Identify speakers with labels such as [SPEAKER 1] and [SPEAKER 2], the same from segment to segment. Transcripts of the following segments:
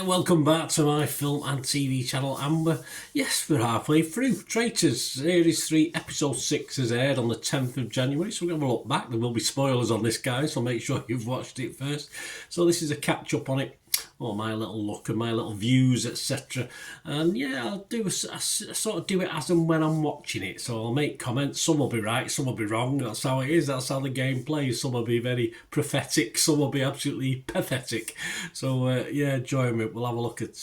[SPEAKER 1] Welcome back to my film and TV channel, and we're halfway through. Traitors Series 3 Episode 6 has aired on the 10th of January, so we're going to look back. There will be spoilers on this, guys, so make sure you've watched it first. So this is a catch-up on it, or my little look and my little views, etc. And yeah, I'll do I sort of do it as and when I'm watching it. So I'll make comments. Some will be right, some will be wrong. That's how it is. That's how the game plays. Some will be very prophetic. Some will be absolutely pathetic. So yeah, join me. We'll have a look at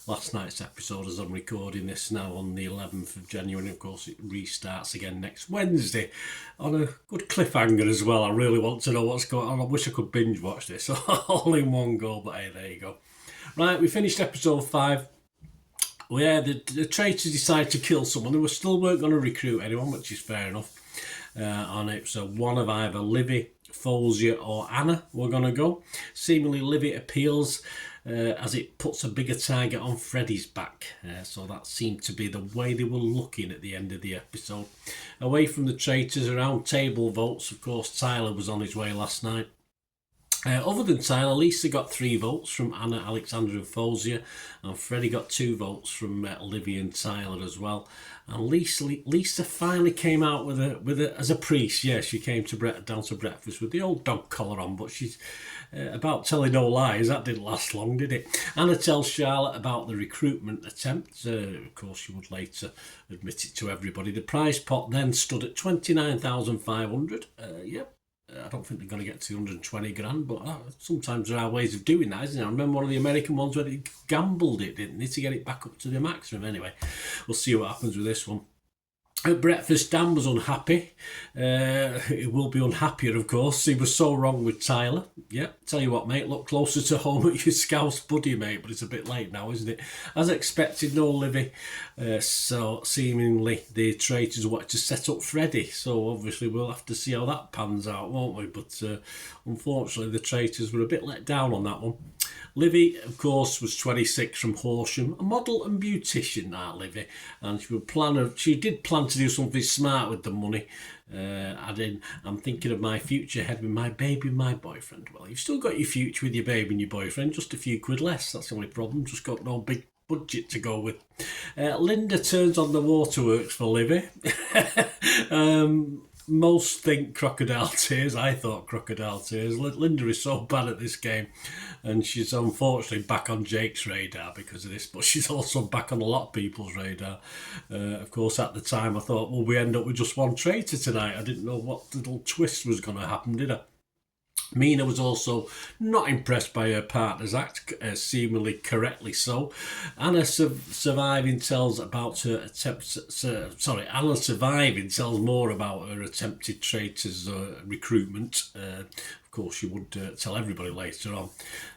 [SPEAKER 1] last night's episode as I'm recording this now on the 11th of January. And of course, it restarts again next Wednesday on a good cliffhanger as well. I really want to know what's going on. I wish I could binge watch this all in one go, but hey, there you go. Right, we finished episode 5. Well, yeah, the traitors decided to kill someone. They weren't going to recruit anyone, which is fair enough on it. So one of either Livy, Folsia or Anna were going to go. Seemingly Livy appeals as it puts a bigger target on Freddie's back. So that seemed to be the way they were looking at the end of the episode. Away from the traitors, around table votes, of course, Tyler was on his way last night. Other than Tyler, Lisa got 3 votes from Anna, Alexandra and Folsia, and Freddie got 2 votes from Livy and Tyler as well. And Lisa finally came out with a as a priest. Yeah, she came down to breakfast with the old dog collar on, but she's about telling no lies. That didn't last long, did it? Anna tells Charlotte about the recruitment attempt. Of course, she would later admit it to everybody. The prize pot then stood at 29,500. Yep. I don't think they're going to get 220 grand, but sometimes there are ways of doing that, isn't there? I remember one of the American ones where they gambled it, didn't they, to get it back up to the maximum. Anyway, we'll see what happens with this one. At breakfast, Dan was unhappy. He will be unhappier, of course. He was so wrong with Tyler. Yeah, tell you what, mate, look closer to home at your Scouse buddy, mate, but it's a bit late now, isn't it? As expected, no Livy. So seemingly the traitors wanted to set up Freddie. So obviously we'll have to see how that pans out, won't we? But unfortunately, the traitors were a bit let down on that one. Livy, of course, was 26 from Horsham, a model and beautician, that Livy, and she did plan to do something smart with the money, adding, I'm thinking of my future ahead with my baby and my boyfriend. Well, you've still got your future with your baby and your boyfriend, just a few quid less, that's the only problem, just got no big budget to go with. Linda turns on the waterworks for Livy. Most think crocodile tears. I thought crocodile tears. Linda is so bad at this game, and she's unfortunately back on Jake's radar because of this, but she's also back on a lot of people's radar. Of course, at the time I thought, well, we end up with just one traitor tonight. I didn't know what little twist was going to happen, did I? Mina was also not impressed by her partner's act, seemingly correctly so. Anna surviving tells about her attempts. Anna surviving tells more about her attempted traitors' recruitment. Of course, she would tell everybody later on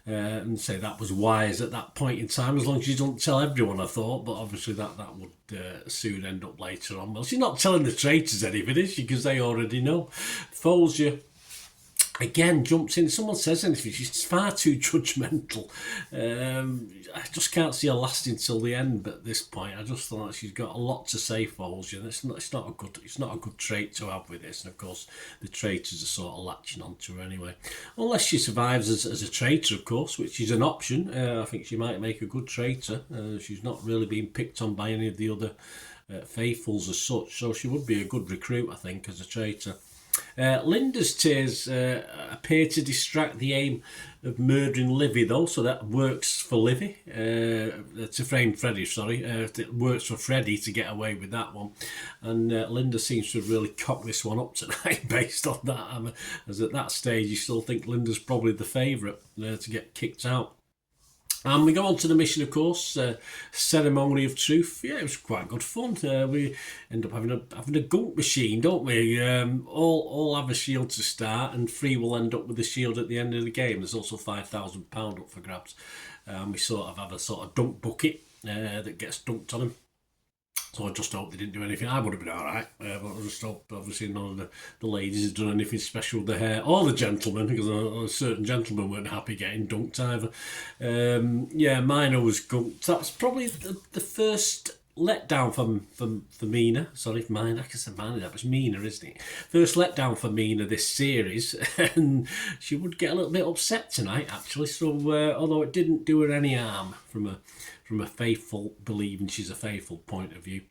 [SPEAKER 1] and say that was wise at that point in time, as long as she doesn't tell everyone, I thought. But obviously that would soon end up later on. Well, she's not telling the traitors anything, is she? Because they already know. Folsia again jumps in. Someone says anything, she's far too judgmental. I just can't see her lasting till the end. But at this point, I just thought she's got a lot to say, Folsia. It's not a good trait to have with this. And of course, the traitors are sort of latching onto her anyway. Unless she survives as a traitor, of course, which is an option. I think she might make a good traitor. She's not really being picked on by any of the other faithfuls as such, so she would be a good recruit, I think, as a traitor. Linda's tears appear to distract the aim of murdering Livy, though, so that works for Livy, to frame Freddie, it works for Freddie to get away with that one. And Linda seems to have really cocked this one up tonight based on that, as at that stage you still think Linda's probably the favourite to get kicked out. And we go on to the mission, of course, Ceremony of Truth. Yeah, it was quite good fun. We end up having a gunk machine, don't we? All have a shield to start, and 3 will end up with the shield at the end of the game. There's also £5,000 up for grabs. We sort of have a sort of dunk bucket that gets dunked on them. So I just hope they didn't do anything. I would have been alright, but I just hope obviously none of the ladies had done anything special with their hair, or the gentlemen, because certain gentlemen weren't happy getting dunked either. Yeah, Mina was gunked. That's probably the first letdown for Mina. Sorry, mine. I can say mine. That was Mina, isn't it? First letdown for Mina this series, and she would get a little bit upset tonight, actually. So although it didn't do her any harm from a faithful, believing she's a faithful point of view.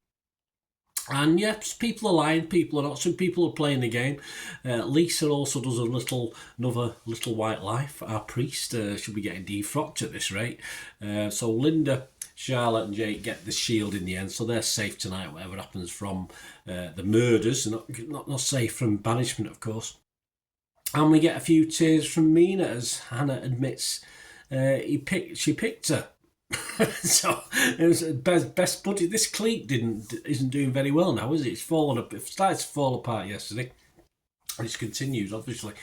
[SPEAKER 1] And yes, people are lying, people are not. Some people are playing the game. Lisa also does another little white life. Our priest should be getting defrocked at this rate. So Linda, Charlotte and Jake get the shield in the end, so they're safe tonight, whatever happens from the murders. Not safe from banishment, of course. And we get a few tears from Mina as Hannah admits she picked her. So it was best buddy. This clique isn't doing very well now, is it? It's fallen up. It started to fall apart yesterday. It's continued, obviously,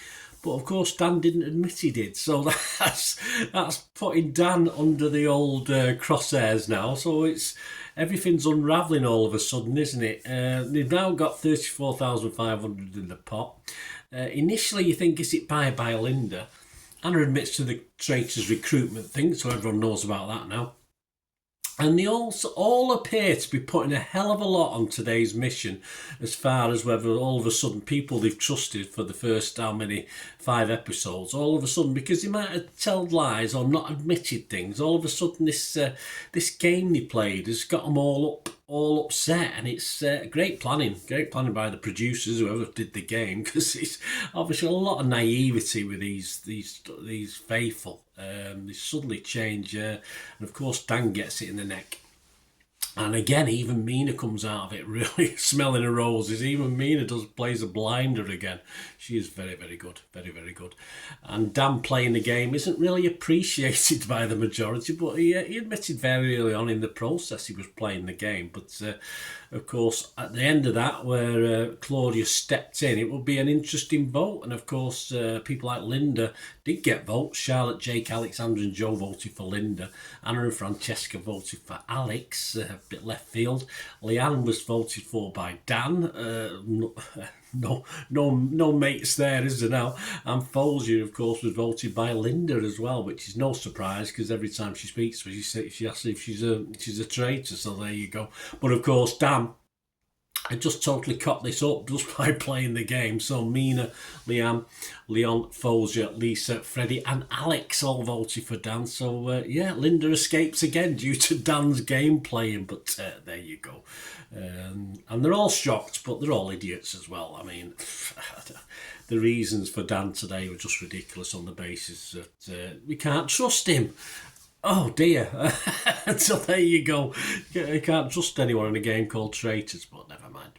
[SPEAKER 1] but of course Dan didn't admit he did. So that's putting Dan under the old crosshairs now. So everything's unravelling all of a sudden, isn't it? They've now got 34,500 in the pot. Initially, you think, is it by Linda? Anna admits to the Traitors recruitment thing, so everyone knows about that now. And they all appear to be putting a hell of a lot on today's mission, as far as whether all of a sudden people they've trusted for the first 5 episodes, all of a sudden, because they might have told lies or not admitted things, all of a sudden this game they played has got them all upset, and it's great planning by the producers, whoever did the game, because it's obviously a lot of naivety with these faithful. They suddenly change, and of course Dan gets it in the neck. And again, even Mina comes out of it really smelling her roses. Even Mina plays a blinder again. She is very, very good. Very, very good. And Dan playing the game isn't really appreciated by the majority, but he admitted very early on in the process he was playing the game. But of course, at the end of that, where Claudia stepped in, it would be an interesting vote. And of course, people like Linda did get votes. Charlotte, Jake, Alexandra and Joe voted for Linda. Anna and Francesca voted for Alex, a bit left field. Leanne was voted for by Dan. No mates there, is there now? And Folger, of course, was voted by Linda as well, which is no surprise, because every time she speaks to her, she asks if she's a traitor, so there you go. But of course, Dan, I just totally cocked this up just by playing the game. So Mina, Leon, Folger, Lisa, Freddie and Alex all voted for Dan. So Linda escapes again due to Dan's game playing, but there you go. And they're all shocked, but they're all idiots as well. I mean, the reasons for Dan today were just ridiculous on the basis that we can't trust him. Oh dear. So there you go. You can't trust anyone in a game called Traitors, but never mind.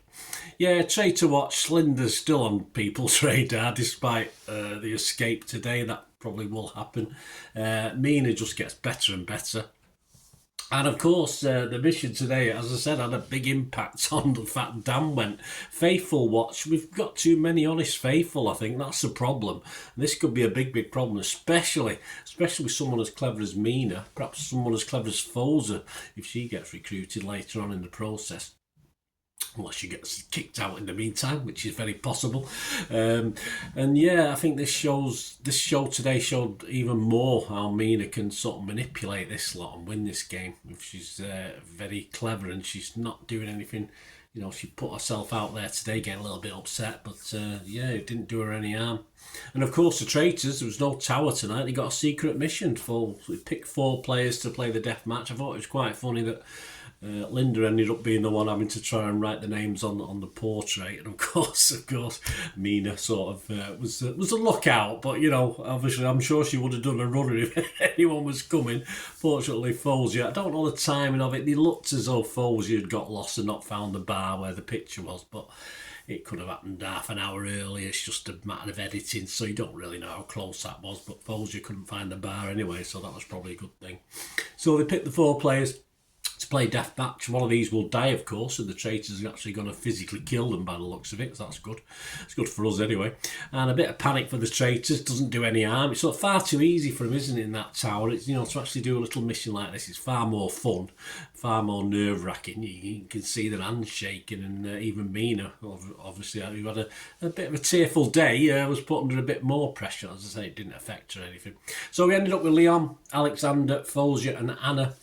[SPEAKER 1] Yeah, Traitor Watch. Linda's still on people's radar despite the escape today. That probably will happen. Mina just gets better and better. And of course, the mission today, as I said, had a big impact on the fact Dan went. Faithful Watch, we've got too many honest faithful, I think. That's the problem. And this could be a big, big problem, especially with someone as clever as Mina, perhaps someone as clever as Folger, if she gets recruited later on in the process. Unless she gets kicked out in the meantime, which is very possible. And yeah, I think this show today showed even more how Mina can sort of manipulate this lot and win this game. If she's very clever and she's not doing anything, she put herself out there today, getting a little bit upset, but it didn't do her any harm. And of course, the Traitors, there was no tower tonight. They got a secret mission. We picked 4 players to play the death match. I thought it was quite funny that Linda ended up being the one having to try and write the names on the portrait, and of course, Mina sort of was a lookout. But obviously, I'm sure she would have done a runner if anyone was coming. Fortunately, Folger, I don't know the timing of it. It looked as though Folger had got lost and not found the bar where the picture was, but it could have happened half an hour earlier. It's just a matter of editing, so you don't really know how close that was. But Folger couldn't find the bar anyway, so that was probably a good thing. So they picked the 4 players to play deathmatch. One of these will die, of course, and the Traitors are actually going to physically kill them by the looks of it, so that's good. It's good for us anyway. And a bit of panic for the Traitors, doesn't do any harm. It's sort of far too easy for them, isn't it, in that tower? It's, to actually do a little mission like this, it's far more fun, far more nerve-wracking. You can see their hands shaking, and even Mina, obviously, who had a bit of a tearful day, was put under a bit more pressure. As I say, it didn't affect her or anything. So we ended up with Leon, Alexander, Folger and Anna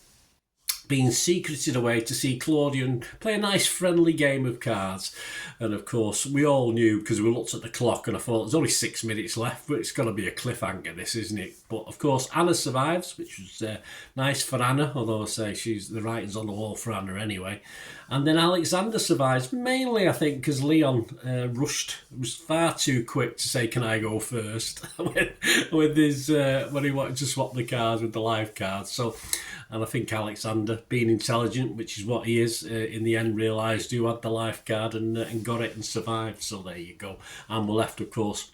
[SPEAKER 1] being secreted away to see Claudian play a nice friendly game of cards. And of course, we all knew, because we looked at the clock and I thought there's only 6 minutes left, but it's got to be a cliffhanger, this, isn't it? But of course, Anna survives, which was nice for Anna, although I say the writing's on the wall for Anna anyway. And then Alexander survives, mainly I think because Leon rushed, was far too quick to say, can I go first, with his when he wanted to swap the cards with the live cards. So, and I think Alexander, being intelligent, which is what he is, in the end realised who had the life card and got it and survived. So there you go. And we're left, of course.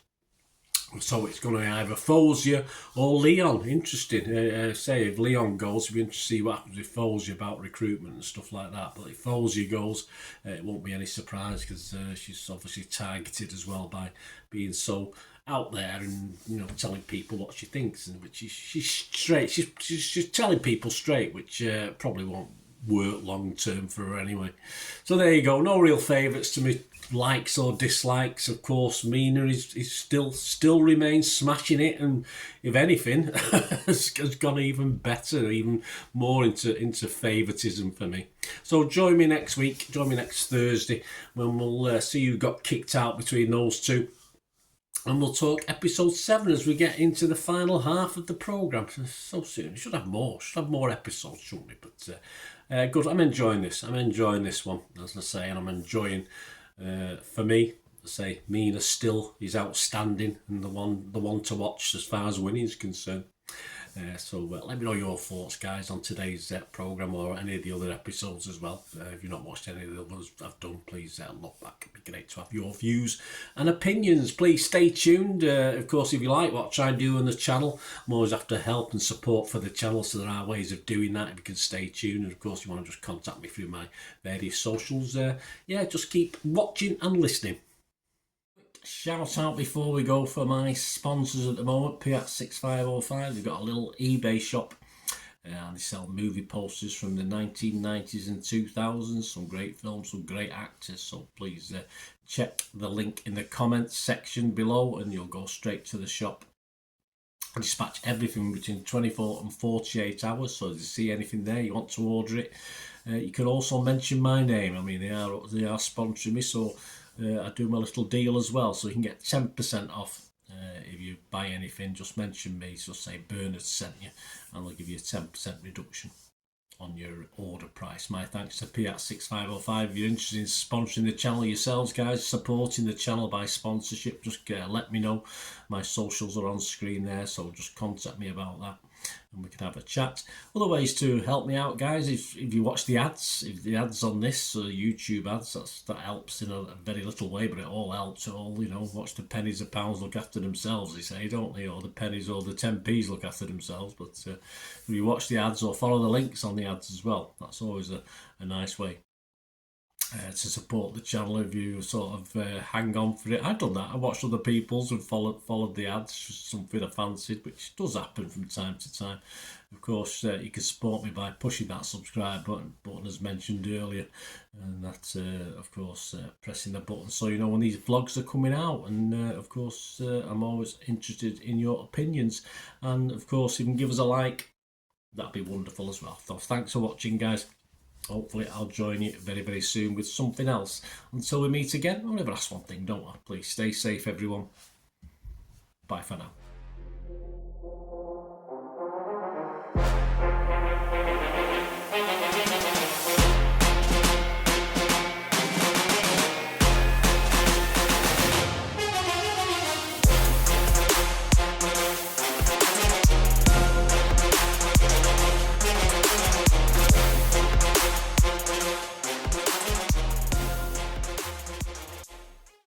[SPEAKER 1] So it's going to be either Folsey or Leon. Interesting. Say if Leon goes, it'll be interesting to see what happens with Folsey about recruitment and stuff like that. But if Folsey goes, it won't be any surprise, because she's obviously targeted as well by being so out there and, you know, telling people what she thinks, and which she's straight. She's telling people straight, which probably won't work long term for her anyway. So there you go. No real favourites to me, likes or dislikes. Of course, Mina is still remains smashing it, and if anything, has gone even better, even more into favouritism for me. So join me next week. Join me next Thursday when we'll see who got kicked out between those two. And we'll talk episode 7 as we get into the final half of the programme. So soon. We should have more. Episodes, shouldn't we? But good. I'm enjoying this. I'm enjoying this one, as I say, and I'm enjoying. For me, I say Mina still is outstanding and the one to watch as far as winning is concerned. So let me know your thoughts, guys, on today's programme or any of the other episodes as well. If you've not watched any of the others I've done, please look back. It'd be great to have your views and opinions. Please stay tuned. Of course, if you like what I try and do on the channel, I'm always after help and support for the channel, so there are ways of doing that if you can stay tuned. And of course, you want to just contact me through my various socials. Just keep watching and listening. Shout out before we go for my sponsors at the moment, Piat6505. They've got a little eBay shop and they sell movie posters from the 1990s and 2000s. Some great films, some great actors. So please check the link in the comments section below and you'll go straight to the shop. I dispatch everything between 24 and 48 hours. So if you see anything there, you want to order it, you can also mention my name. I mean, they are sponsoring me, so I do my little deal as well, so you can get 10% off if you buy anything. Just mention me, so say Bernard sent you, and they'll give you a 10% reduction on your order price. My thanks to Piat6505. If you're interested in sponsoring the channel yourselves, guys, supporting the channel by sponsorship, just let me know. My socials are on screen there, so just contact me about that and we can have a chat. Other ways to help me out, guys, if you watch the ads, if the ads on this YouTube ads, that helps in a very little way, but it all helps. It all, you know, watch the pennies and pounds look after themselves, they say, don't they? Or the pennies or the 10p's look after themselves. But if you watch the ads or follow the links on the ads as well, that's always a nice way to support the channel. If you sort of hang on for it, I've done that. I watched other people's and followed the ads, just something I fancied, which does happen from time to time. Of course, you can support me by pushing that subscribe button as mentioned earlier, and that's of course pressing the button so you know when these vlogs are coming out. And of course, I'm always interested in your opinions, and of course, if you can give us a like, that'd be wonderful as well. So thanks for watching, guys. Hopefully I'll join you very, very soon with something else. Until we meet again, I'll never ask one thing, don't I? Please stay safe, everyone. Bye for now.